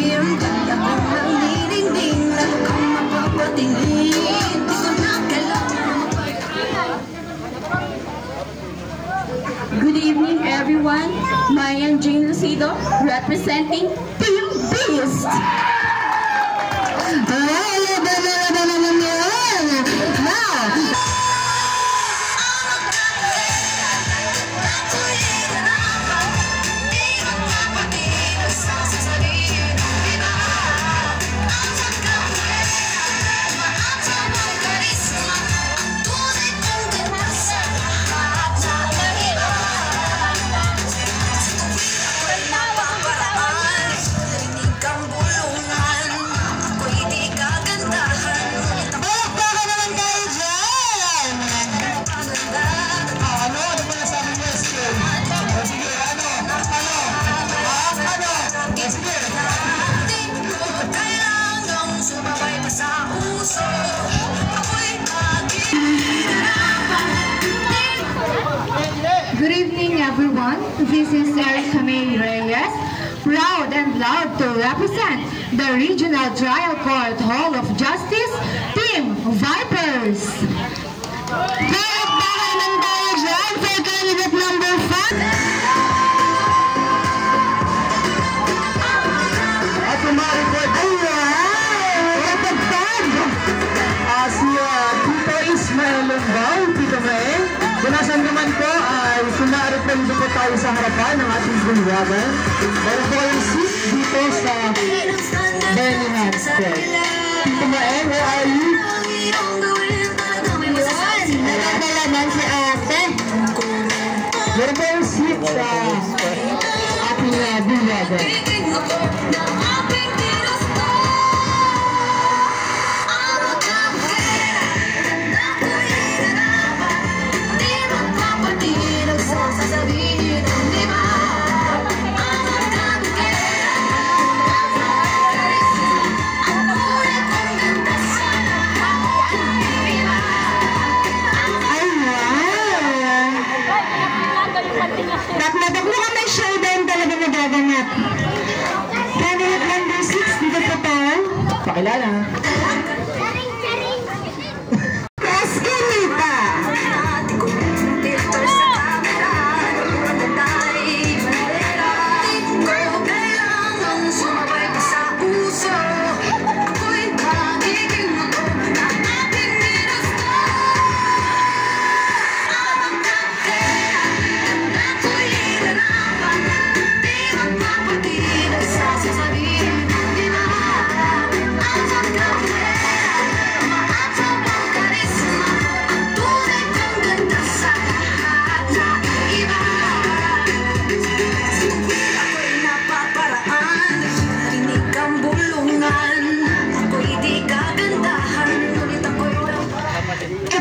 Team, kaya ko lang nilingding na kung mapapatingin. Di ko na kailangan. Good evening, everyone. I am Jane Lucido, representing Team Beast. Good evening, everyone. This is Erica May Reyes, proud and loud to represent the Regional Trial Court Hall of Justice, Team Vipers. Gunasan naman po ay sumarap na dito po tayo sa harapan ng ating bulwagan. Meron po yung seat dito sa Birmingham Square. Tito Maeng, where are you? Nagdalaman si ate. Meron po yung seat sa ating bulwagan. Naglabag mo kami showdown talaga nagaganap. Candidate number 6, dito po tayo. Pakilala. Eskinita.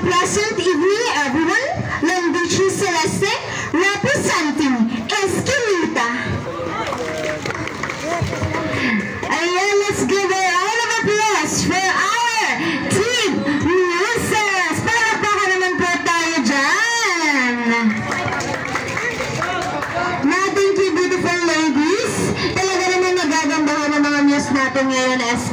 Pleasant evening, everyone. Landucci Celeste, representing Eskinita. Ayan, let's give a round of applause for our team Muses. Palakpakan naman po tayo dyan. Thank you, beautiful ladies. Talaga naman nagagandahan ng mga muse natin ngayon, Eskinita.